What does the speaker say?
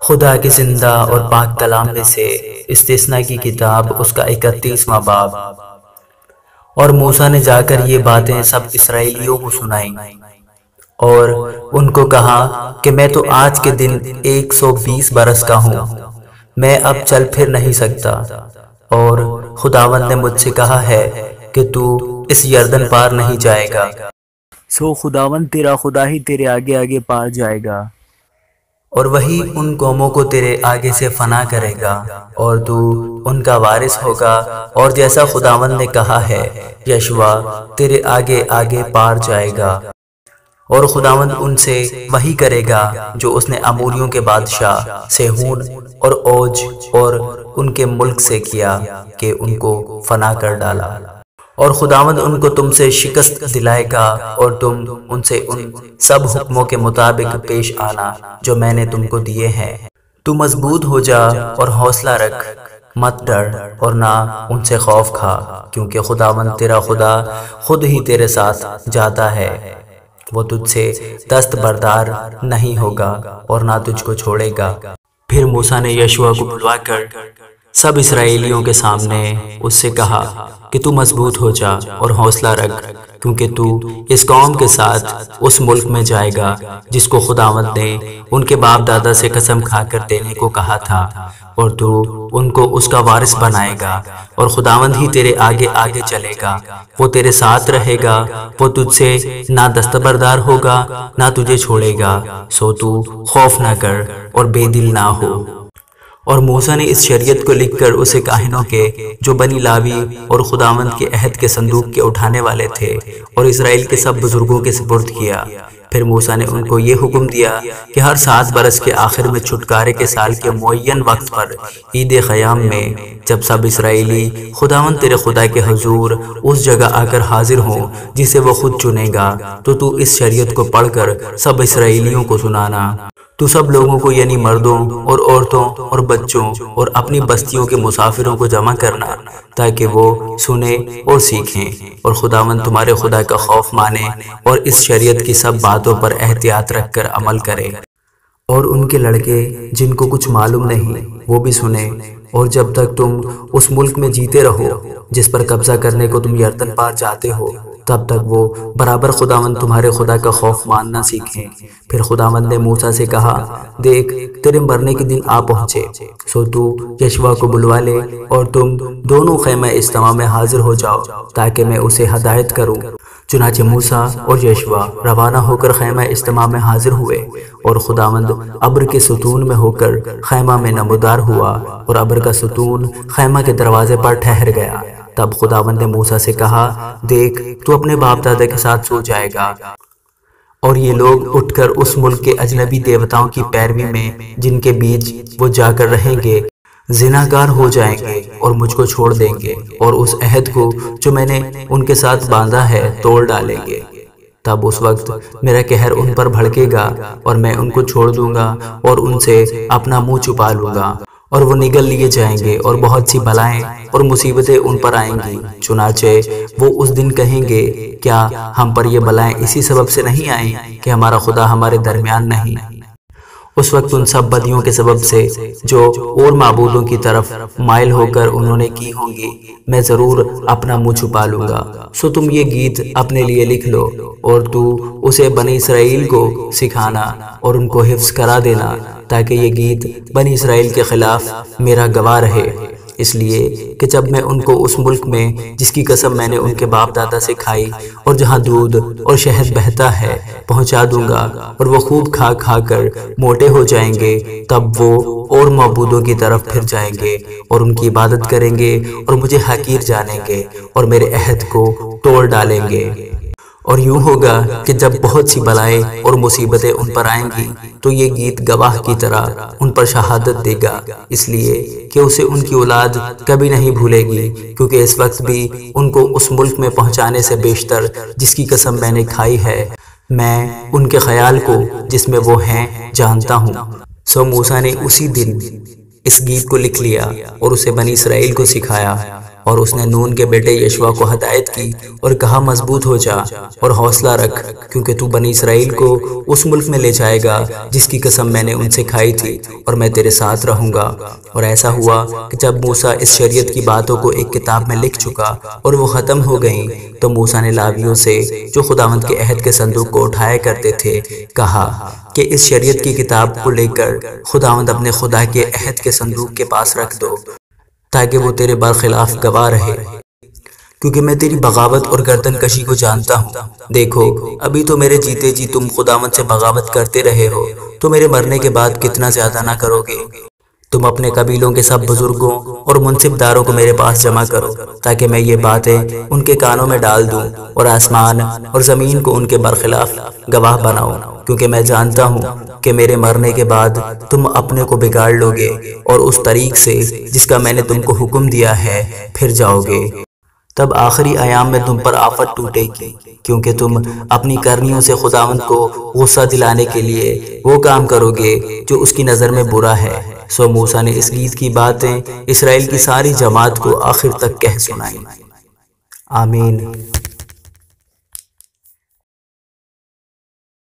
خدا کے زندہ اور پاک کلام میں سے استثناء کی کتاب اس کا 31واں باب۔ اور موسیٰ نے جا کر یہ باتیں سب اسرائیلیوں کو سنائیں اور ان کو کہا کہ میں تو آج کے دن 120 برس کا ہوں، میں اب چل پھر نہیں سکتا، اور خداوند نے مجھ سے کہا ہے کہ تو اس یردن پار نہیں جائے گا، سو خداوند تیرا خدا ہی تیرے آگے آگے پار جائے گا، اور وہی ان قوموں کو تیرے آگے سے فنا کرے گا، اور تو ان کا وارث ہوگا، اور جیسا خداوند نے کہا ہے یشوع تیرے آگے آگے پار جائے گا، اور خداوند ان سے وہی کرے گا جو اس نے اموریوں کے بادشاہ سیہون اور اوج اور ان کے ملک سے کیا کہ ان کو فنا کر ڈالا، اور خداوند ان کو تم سے شکست دلائے گا، اور تم ان سے ان سب حکموں کے مطابق پیش آنا جو میں نے تم کو دیے ہیں۔ تو مضبوط ہو جا اور حوصلہ رکھ، مت ڈر اور نہ ان سے خوف کھا، کیونکہ خداوند تیرا خدا خود ہی تیرے ساتھ جاتا ہے، وہ تجھ سے دست بردار نہیں ہوگا اور نہ تجھ کو چھوڑے گا۔ پھر موسیٰ نے یشوع کو بلوا کر سب اسرائیلیوں کے سامنے اس سے کہا کہ تو مضبوط ہو جا اور حوصلہ رکھ، کیونکہ تو اس قوم کے ساتھ اس ملک میں جائے گا جس کو خداوند نے ان کے باپ دادا سے قسم کھا کر دینے کو کہا تھا، اور تو ان کو اس کا وارث بنائے گا، اور خداوند ہی تیرے آگے آگے چلے گا، وہ تیرے ساتھ رہے گا، وہ تجھ سے نہ دستبردار ہوگا نہ تجھے چھوڑے گا، سو تو خوف نہ کر اور بے دل نہ ہو۔ اور موسیٰ نے اس شریعت کو لکھ کر اسے کاہنوں کے جو بنی لاوی اور خداوند کے عہد کے صندوق کے اٹھانے والے تھے اور اسرائیل کے سب بزرگوں کے سپرد کیا۔ پھر موسیٰ نے ان کو یہ حکم دیا کہ ہر 7 برس کے آخر میں چھٹکارے کے سال کے معین وقت پر عید خیام میں جب سب اسرائیلی خداوند تیرے خدا کے حضور اس جگہ آ کر حاضر ہوں جسے وہ خود چنے گا، تو اس شریعت کو پڑھ کر سب اسرائیلیوں کو سنانا۔ تو سب لوگوں کو یعنی مردوں اور عورتوں اور بچوں اور اپنی بستیوں کے مسافروں کو جمع کرنا تاکہ وہ سنیں اور سیکھیں اور خداوند تمہارے خدا کا خوف مانے اور اس شریعت کی سب باتوں پر احتیاط رکھ کر عمل کرے، اور ان کے لڑکے جن کو کچھ معلوم نہیں وہ بھی سنیں، اور جب تک تم اس ملک میں جیتے رہو جس پر قبضہ کرنے کو تم یردن پار جاتے ہو، تب تک وہ برابر خداوند تمہارے خدا کا خوف ماننا سیکھیں۔ پھر خداوند نے موسیٰ سے کہا، دیکھ تیرے مرنے کے دن آ پہنچے، سو تو یشوع کو بلوا لے اور تم دونوں خیمہ اجتماع میں حاضر ہو جاؤ تاکہ میں اسے ہدایت کروں۔ چنانچہ موسیٰ اور یشوع روانہ ہو کر خیمہ اجتماع میں حاضر ہوئے، اور خداوند ابر کے ستون میں ہو کر خیمہ میں نمودار ہوا، اور ابر کا ستون خیمہ کے دروازے پر ٹھہر گیا۔ تب خداوند نے موسیٰ سے کہا، دیکھ تو اپنے باپ دادا کے ساتھ سو جائے گا، اور یہ لوگ اٹھ کر اس ملک کے اجنبی دیوتاؤں کی پیروی میں جن کے بیچ وہ جا کر رہیں گے زناکار ہو جائیں گے اور مجھ کو چھوڑ دیں گے، اور اس عہد کو جو میں نے ان کے ساتھ باندھا ہے توڑ ڈالیں گے۔ تب اس وقت میرا قہر ان پر بھڑکے گا اور میں ان کو چھوڑ دوں گا اور ان سے اپنا منہ چھپا لوں گا، اور وہ نگل لیے جائیں گے، اور بہت سی بلائیں اور مصیبتیں ان پر آئیں گی، چنانچہ وہ اس دن کہیں گے، کیا ہم پر یہ بلائیں اسی سبب سے نہیں آئیں کہ ہمارا خدا ہمارے درمیان نہیں؟ اس وقت ان سب بدیوں کے سبب سے جو اور معبودوں کی طرف مائل ہو کر انہوں نے کی ہوں گی، میں ضرور اپنا منہ چھپا لوں گا۔ سو تم یہ گیت اپنے لیے لکھ لو، اور تو اسے بنی اسرائیل کو سکھانا اور ان کو حفظ کرا دینا، تاکہ یہ گیت بنی اسرائیل کے خلاف میرا گواہ رہے، اس لیے کہ جب میں ان کو اس ملک میں جس کی قسم میں نے ان کے باپ دادا سے کھائی اور جہاں دودھ اور شہد بہتا ہے پہنچا دوں گا، اور وہ خوب کھا کھا کر موٹے ہو جائیں گے، تب وہ اور معبودوں کی طرف پھر جائیں گے اور ان کی عبادت کریں گے اور مجھے حقیر جانیں گے اور میرے عہد کو توڑ ڈالیں گے۔ اور یوں ہوگا کہ جب بہت سی بلائیں اور مصیبتیں ان پر آئیں گی تو یہ گیت گواہ کی طرح ان پر شہادت دے گا، اس لیے کہ اسے ان کی اولاد کبھی نہیں بھولے گی، کیونکہ اس وقت بھی ان کو اس ملک میں پہنچانے سے بیشتر جس کی قسم میں نے کھائی ہے، میں ان کے خیال کو جس میں وہ ہیں جانتا ہوں۔ سو موسیٰ نے اسی دن اس گیت کو لکھ لیا اور اسے بنی اسرائیل کو سکھایا، اور اس نے نون کے بیٹے یشوع کو ہدایت کی اور کہا مضبوط ہو جا اور حوصلہ رکھ، کیونکہ تو بنی اسرائیل کو اس ملک میں لے جائے گا جس کی قسم میں نے ان سے کھائی تھی، اور میں تیرے ساتھ رہوں گا۔ اور ایسا ہوا کہ جب موسیٰ اس شریعت کی باتوں کو ایک کتاب میں لکھ چکا اور وہ ختم ہو گئیں، تو موسیٰ نے لاویوں سے جو خداوند کے عہد کے صندوق کو اٹھایا کرتے تھے کہا کہ اس شریعت کی کتاب کو لے کر خداوند اپنے خدا کے عہد کے صندوق کے پاس رکھ دو، تاکہ وہ تیرے برخلاف گواہ رہے، کیونکہ میں تیری بغاوت اور گردن کشی کو جانتا ہوں۔ دیکھو، ابھی تو میرے جیتے جی تم خداوند سے بغاوت کرتے رہے ہو، تو میرے مرنے کے بعد کتنا زیادہ نہ کرو گے؟ تم اپنے قبیلوں کے سب بزرگوں اور منصب داروں کو میرے پاس جمع کرو، تاکہ میں یہ باتیں ان کے کانوں میں ڈال دوں اور آسمان اور زمین کو ان کے برخلاف گواہ بناؤں، کیونکہ میں جانتا ہوں کہ میرے مرنے کے بعد تم اپنے کو بگاڑ لو گے اور اس طریق سے جس کا میں نے تم کو حکم دیا ہے پھر جاؤ گے۔ تب آخری ایام میں تم پر آفت ٹوٹے گی، کیونکہ تم اپنی کرنیوں سے خداوند کو غصہ دلانے کے لیے وہ کام کرو گے جو اس کی نظر میں برا ہے۔ سو موسیٰ نے اس گیت کی باتیں اسرائیل کی ساری جماعت کو آخر تک کہہ سنائیں۔ آمین۔